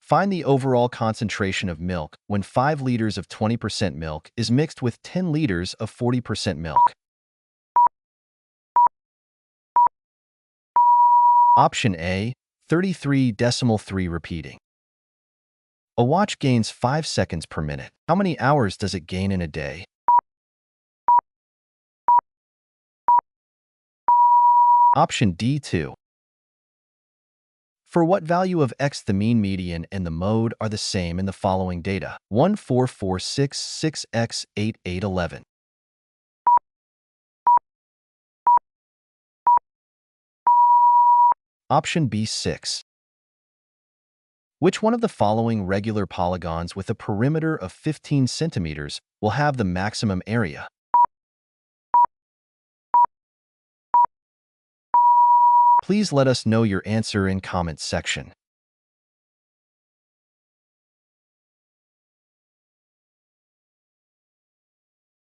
Find the overall concentration of milk when 5 liters of 20% milk is mixed with 10 liters of 40% milk. Option A, 33.3 repeating. A watch gains 5 seconds per minute. How many hours does it gain in a day? Option D, 2. For what value of x the mean, median, and the mode are the same in the following data? 1, 4, 4, 6, 6x, 8, 8, 11. Option B, 6. Which one of the following regular polygons with a perimeter of 15 centimeters will have the maximum area? Please let us know your answer in comments section.